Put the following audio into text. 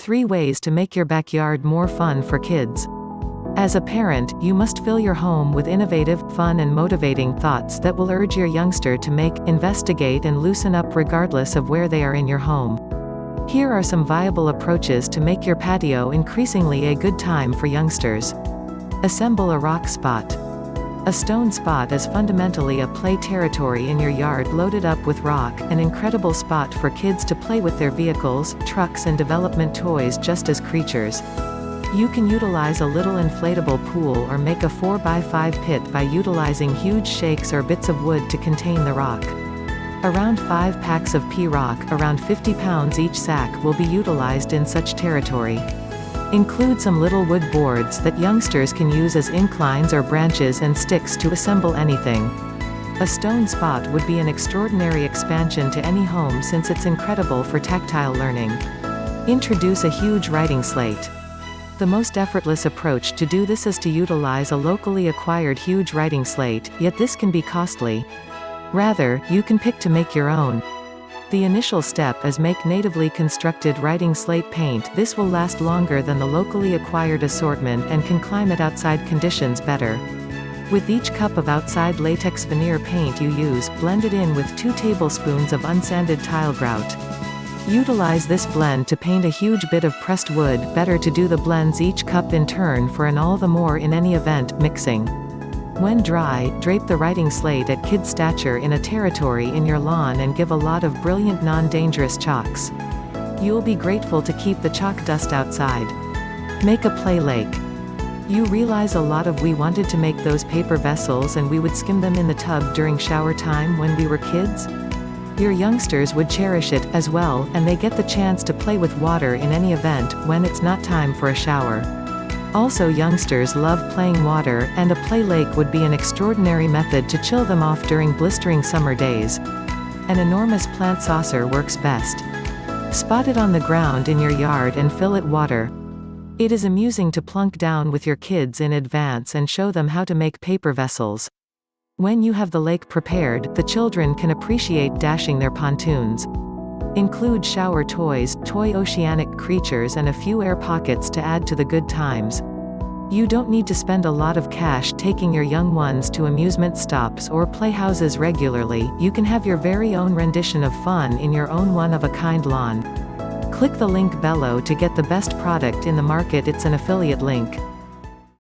3 ways to make your backyard more fun for kids. As a parent, you must fill your home with innovative, fun and motivating thoughts that will urge your youngster to make, investigate and loosen up regardless of where they are in your home. Here are some viable approaches to make your patio increasingly a good time for youngsters. Assemble a rock spot. A stone spot is fundamentally a play territory in your yard loaded up with rock, an incredible spot for kids to play with their vehicles, trucks and development toys just as creatures. You can utilize a little inflatable pool or make a 4x5 pit by utilizing huge shakes or bits of wood to contain the rock. Around 5 packs of pea rock, around 50 pounds each sack, will be utilized in such territory. Include some little wood boards that youngsters can use as inclines or branches and sticks to assemble anything. A stone spot would be an extraordinary expansion to any home since it's incredible for tactile learning. Introduce a huge writing slate. The most effortless approach to do this is to utilize a locally acquired huge writing slate, yet this can be costly. Rather, you can pick to make your own. The initial step is make natively constructed writing slate paint. This will last longer than the locally acquired assortment and can climate outside conditions better. With each cup of outside latex veneer paint you use, blend it in with 2 tablespoons of unsanded tile grout. Utilize this blend to paint a huge bit of pressed wood. Better to do the blends each cup in turn for an all the more in any event mixing. When dry, drape the writing slate at kid stature in a territory in your lawn and give a lot of brilliant non-dangerous chalks. You'll be grateful to keep the chalk dust outside. Make a play lake. You realize a lot of we wanted to make those paper vessels and we would skim them in the tub during shower time when we were kids? Your youngsters would cherish it, as well, and they get the chance to play with water in any event, when it's not time for a shower. Also youngsters love playing water, and a play lake would be an extraordinary method to chill them off during blistering summer days. An enormous plant saucer works best. Spot it on the ground in your yard and fill it water. It is amusing to plunk down with your kids in advance and show them how to make paper vessels. When you have the lake prepared, the children can appreciate dashing their pontoons. Include shower toys, toy oceanic creatures and a few air pockets to add to the good times. You don't need to spend a lot of cash taking your young ones to amusement stops or playhouses regularly. You can have your very own rendition of fun in your own one-of-a-kind lawn. Click the link below to get the best product in the market. It's an affiliate link.